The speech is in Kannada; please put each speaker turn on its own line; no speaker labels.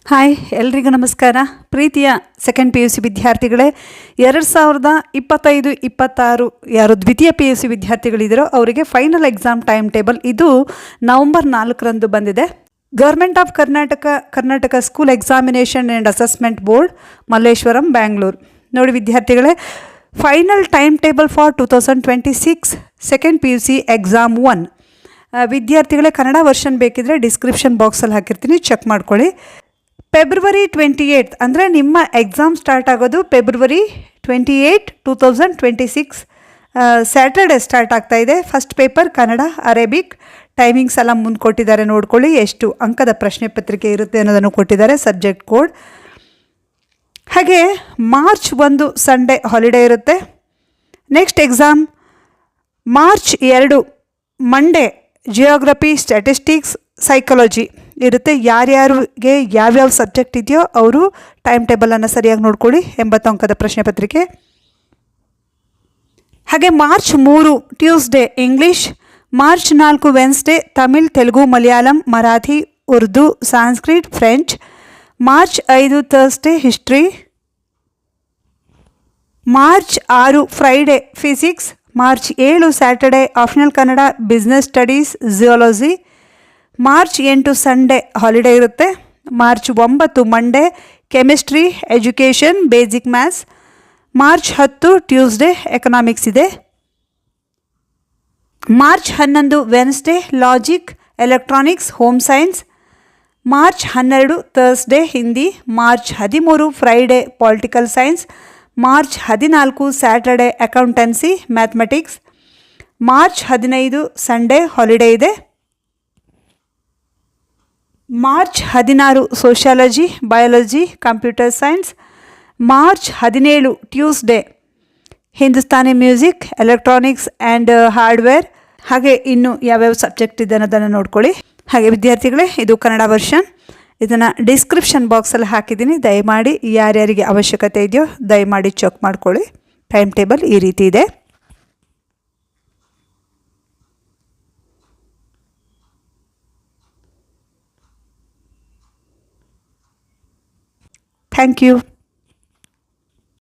ಹಾಯ್ ಎಲ್ರಿಗೂ ನಮಸ್ಕಾರ. ಪ್ರೀತಿಯ ಸೆಕೆಂಡ್ ಪಿ ಯು ಸಿ ವಿದ್ಯಾರ್ಥಿಗಳೇ, 2025-26 ಯಾರು ದ್ವಿತೀಯ ಪಿ ಯು ಸಿ ವಿದ್ಯಾರ್ಥಿಗಳಿದ್ದೀರೋ ಅವರಿಗೆ ಫೈನಲ್ ಎಕ್ಸಾಮ್ ಟೈಮ್ ಟೇಬಲ್ ಇದು ನವಂಬರ್ 4ರಂದು ಬಂದಿದೆ. Government of Karnataka school examination and assessment board, Malleshwaram, Bangalore. ನೋಡಿ ವಿದ್ಯಾರ್ಥಿಗಳೇ, final time table for 2026 second P U C exam 1. ವಿದ್ಯಾರ್ಥಿಗಳೇ, ಕನ್ನಡ ವರ್ಷನ್ ಬೇಕಿದ್ರೆ ಡಿಸ್ಕ್ರಿಪ್ಷನ್ ಬಾಕ್ಸಲ್ಲಿ ಹಾಕಿರ್ತೀನಿ, ಚೆಕ್ ಮಾಡ್ಕೊಳ್ಳಿ. ಫೆಬ್ರವರಿ 28 ಅಂದರೆ ನಿಮ್ಮ ಎಕ್ಸಾಮ್ ಸ್ಟಾರ್ಟ್ ಆಗೋದು ಫೆಬ್ರವರಿ 28, 2026 ಸ್ಯಾಟರ್ಡೆ ಸ್ಟಾರ್ಟ್ ಆಗ್ತಾ ಇದೆ. First paper Kannada, Arabic. Timings ಎಲ್ಲ ಮುಂದೆ ಕೊಟ್ಟಿದ್ದಾರೆ, ನೋಡ್ಕೊಳ್ಳಿ. ಎಷ್ಟು ಅಂಕದ ಪ್ರಶ್ನೆ ಪತ್ರಿಕೆ ಇರುತ್ತೆ ಅನ್ನೋದನ್ನು ಕೊಟ್ಟಿದ್ದಾರೆ, ಸಬ್ಜೆಕ್ಟ್ ಕೋಡ್. ಹಾಗೆ ಮಾರ್ಚ್ 1 ಸಂಡೇ ಹಾಲಿಡೇ ಇರುತ್ತೆ. Next exam March 2 Monday geography, statistics, psychology ಇರುತ್ತೆ. ಯಾರ್ಯಾರಿಗೆ ಯಾವ್ಯಾವ ಸಬ್ಜೆಕ್ಟ್ ಇದೆಯೋ ಅವರು ಟೈಮ್ ಟೇಬಲನ್ನು ಸರಿಯಾಗಿ ನೋಡ್ಕೊಳ್ಳಿ. 80 ಅಂಕದ ಪ್ರಶ್ನೆ ಪತ್ರಿಕೆ. ಹಾಗೆ March 3 Tuesday English, March 4 Wednesday Tamil, Telugu, Malayalam, Marathi, Urdu, Sanskrit, French. March 5 Thursday history. March 6 Friday physics. March 7 Saturday optional Kannada, business studies, geology. March 8 Sunday holiday ಇರುತ್ತೆ. March 9 Monday chemistry, education, basic maths. March 10 Tuesday economics ಇದೆ. March 11 Wednesday logic, electronics, home science. March 12 Thursday Hindi. March 13 Friday political science. March 14 Saturday accountancy, mathematics. March 15 Sunday holiday ಇದೆ. March 16 sociology, biology, computer science. March 17 Tuesday Hindustani music, electronics and hardware. ಹಾಗೆ ಇನ್ನು ಯಾವ್ಯಾವ ಸಬ್ಜೆಕ್ಟ್ ಇದೆ ಅನ್ನೋದನ್ನು ನೋಡ್ಕೊಳ್ಳಿ. ಹಾಗೆ ವಿದ್ಯಾರ್ಥಿಗಳೇ, ಇದು ಕನ್ನಡ ವರ್ಷನ್. ಇದನ್ನು ಡಿಸ್ಕ್ರಿಪ್ಷನ್ ಬಾಕ್ಸಲ್ಲಿ ಹಾಕಿದ್ದೀನಿ. ದಯಮಾಡಿ ಯಾರ್ಯಾರಿಗೆ ಅವಶ್ಯಕತೆ ಇದೆಯೋ ದಯಮಾಡಿ ಚೆಕ್ ಮಾಡ್ಕೊಳ್ಳಿ. ಟೈಮ್ ಟೇಬಲ್ ಈ ರೀತಿ ಇದೆ. Thank you.